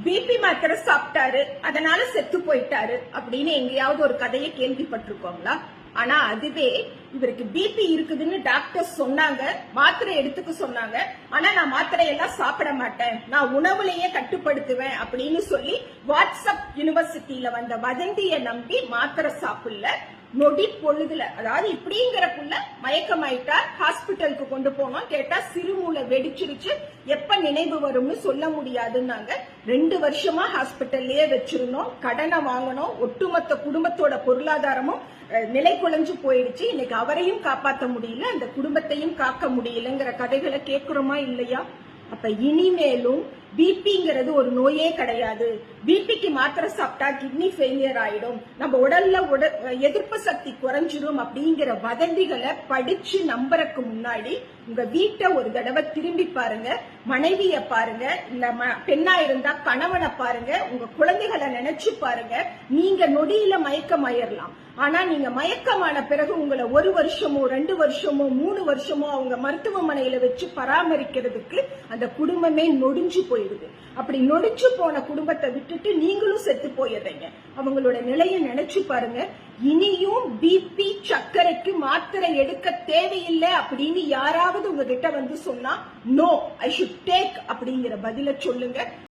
BP மாத்திரை சாப்பிட்டாரு அதனால செத்து போயிட்டாரு அப்படின்னு எங்கேயாவது ஒரு கதையை கேள்விப்பட்டிருக்கோங்களா? ஆனா அதுவே இவருக்கு பிபி இருக்குதுன்னு டாக்டர் சொன்னாங்க, மாத்திரை எடுத்துக்க சொன்னாங்க. ஆனா நான் மாத்திரை எல்லாம் சாப்பிட மாட்டேன், நான் உணவுலயே கட்டுப்படுத்துவேன் அப்படின்னு சொல்லி வாட்ஸ்அப் யூனிவர்சிட்டியில வந்த வதந்தியை நம்பி மாத்திரை சாப்பிடல, நொடி பொழுதுல, அதாவது இப்படிங்கிறக்குள்ள மயக்கமாயிட்டார். ஹாஸ்பிட்டலுக்கு கொண்டு போனோம், கேட்டா சிறுமூளை வெடிச்சிருச்சு, எப்ப நினைவு வரும்னு சொல்ல முடியாதுன்னாங்க. 2 வருஷமா ஹாஸ்பிட்டல்லயே வச்சிருந்தோம், கடனை வாங்கணும், ஒட்டுமொத்த குடும்பத்தோட பொருளாதாரமும் நிலை குலைஞ்சு போயிடுச்சு. இன்னைக்கு அவரையும் காப்பாற்ற முடியல, அந்த குடும்பத்தையும் காக்க முடியலங்கிற கதைகளை கேட்கிறோமா இல்லையா? அப்ப இனிமேலும் பிபிங்கிறது ஒரு நோயே கிடையாது, பிபிக்கு மாத்திரை சாப்பிட்டா கிட்னி ஃபெயிலியர் ஆயிடும், நம்ம உடல்ல எதிர்ப்பு சக்தி குறைஞ்சிடும் அப்படிங்கிற வதந்திகளை படிச்சு நம்புறதுக்கு முன்னாடி உங்க வீட்டை ஒரு தடவை திரும்பி பாருங்க, மனைவிய பாருங்க, இல்ல பெண்ணா இருந்தா கணவனை பாருங்க, உங்க குழந்தைகளை நினைச்சு பாருங்க. நீங்க நொடியில மயக்கமாயிரலாம், ஆனா நீங்க மயக்கமான பிறகு உங்களை 1 வருஷமோ 2 வருஷமோ 3 வருஷமோ அவங்க மருத்துவமனையில வச்சு பராமரிக்கிறதுக்கு அந்த குடும்பமே நொடிஞ்சு போயிடுது. அப்படி நொடிச்சு போன குடும்பத்தை விட்டுட்டு நீங்களும் செத்து போயிடுறீங்க. அவங்களோட நிலையை நினைச்சு பாருங்க. இனியும் பிபி சர்க்கரைக்கு மாத்திரை எடுக்க தேவையில்லை அப்படின்னு யாராவது உங்ககிட்ட வந்து சொன்னா, நோ ஐ ஷுட் டேக் அப்படிங்கிற பதில சொல்லுங்க.